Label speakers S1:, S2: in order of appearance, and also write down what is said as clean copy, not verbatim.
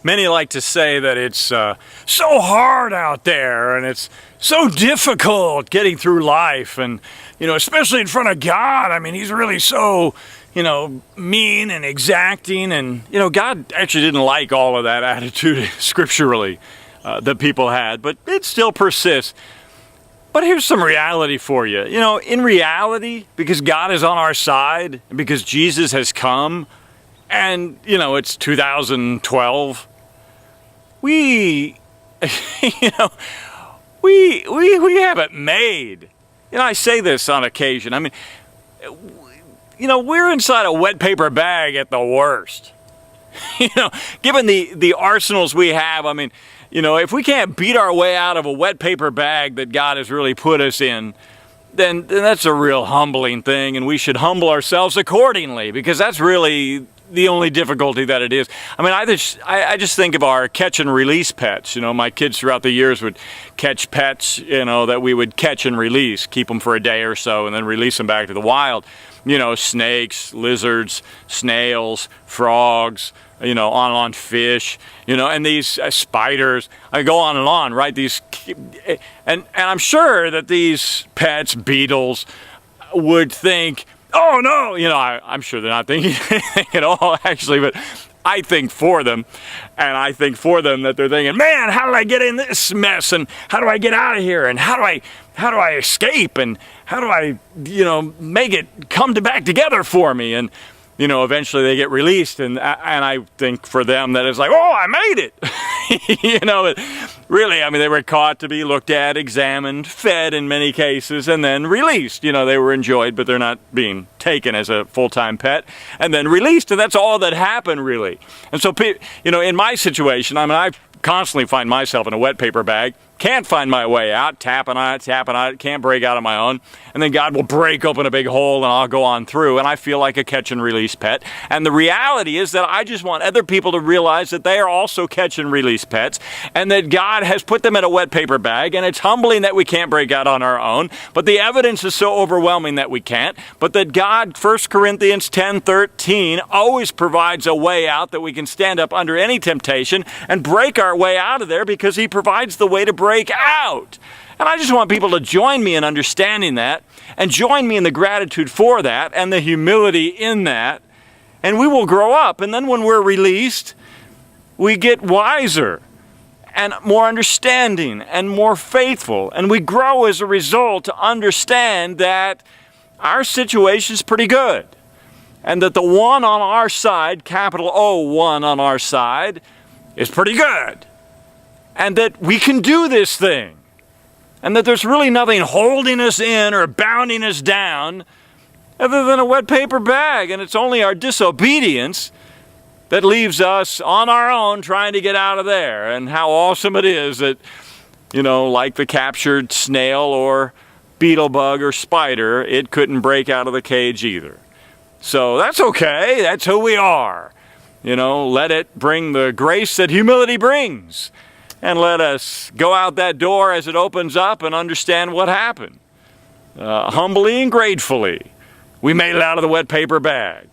S1: Many like to say that it's so hard out there and it's so difficult getting through life, and especially in front of God. I mean, he's really so mean and exacting, and God actually didn't like all of that attitude scripturally that people had, but it still persists. But here's some reality for you. In reality, because God is on our side, and because Jesus has come, and it's 2012, we we have it made. I say this on occasion. I mean, we're inside a wet paper bag at the worst. Given the arsenals we have, I mean, if we can't beat our way out of a wet paper bag that God has really put us in, then that's a real humbling thing, and we should humble ourselves accordingly, because that's really the only difficulty that it is. I mean, I just think of our catch and release pets. My kids throughout the years would catch pets, that we would catch and release, keep them for a day or so, and then release them back to the wild. Snakes, lizards, snails, frogs, on fish, and these spiders. I go on, right? And I'm sure that these pets, beetles, would think, oh no, I'm sure they're not thinking anything at all, actually, but I think for them, and I think for them that they're thinking, man, how did I get in this mess, and how do I get out of here, and how do I escape, and how do I, make it come back together for me, and eventually they get released, and I think for them that it's like, oh, I made it. But really, I mean, they were caught to be looked at, examined, fed in many cases, and then released. They were enjoyed, but they're not being taken as a full-time pet, and then released, and that's all that happened, really. And so, in my situation, I mean, I constantly find myself in a wet paper bag, can't find my way out, tapping on it, can't break out on my own, and then God will break open a big hole and I'll go on through, and I feel like a catch and release pet. And the reality is that I just want other people to realize that they are also catch and release pets, and that God has put them in a wet paper bag, and it's humbling that we can't break out on our own, but the evidence is so overwhelming that we can't, but that God, 1 Corinthians 10:13, always provides a way out, that we can stand up under any temptation and break our way out of there, because he provides the way to break out. And I just want people to join me in understanding that, and join me in the gratitude for that, and the humility in that, and we will grow up. And then when we're released, we get wiser and more understanding and more faithful, and we grow as a result to understand that our situation's pretty good, and that the one on our side, capital O, one on our side, is pretty good, and that we can do this thing, and that there's really nothing holding us in or bounding us down other than a wet paper bag, and it's only our disobedience that leaves us on our own trying to get out of there. And how awesome it is that, like the captured snail or beetle bug or spider, it couldn't break out of the cage either. So that's okay, that's who we are. Let it bring the grace that humility brings. And let us go out that door as it opens up and understand what happened. Humbly and gratefully, we made it out of the wet paper bag.